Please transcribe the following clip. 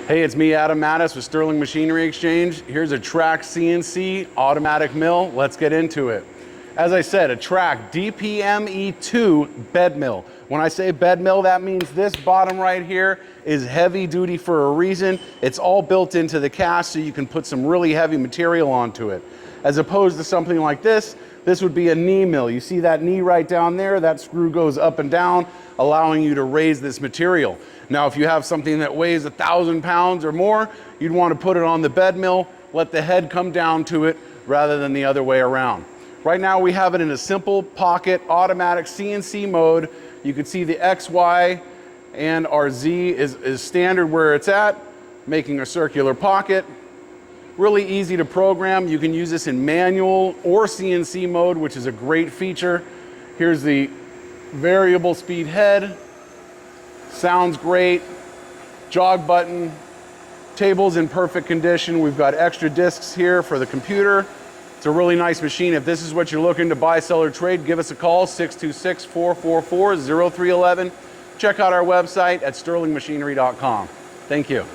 Hey, it's me, Adam Mattis with Sterling Machinery Exchange. Here's a TRAK CNC automatic mill. Let's get into it. As I said, a TRAK DPME2 bed mill. When I say bed mill, that means this bottom right here is heavy duty for a reason. It's all built into the cast so you can put some really heavy material onto it. As opposed to something like this would be a knee mill. You see that knee right down there? That screw goes up and down, allowing you to raise this material. Now, if you have something that weighs 1,000 pounds or more, you'd want to put it on the bed mill, let the head come down to it rather than the other way around. Right now we have it in a simple pocket automatic CNC mode. You can see the X, Y, and our Z is standard where it's at, making a circular pocket. Really easy to program. You can use this in manual or CNC mode, which is a great feature. Here's the variable speed head. Sounds great. Jog button. Table's in perfect condition. We've got extra discs here for the computer. It's a really nice machine. If this is what you're looking to buy, sell, or trade, give us a call, 626-444-0311. Check out our website at sterlingmachinery.com. Thank you.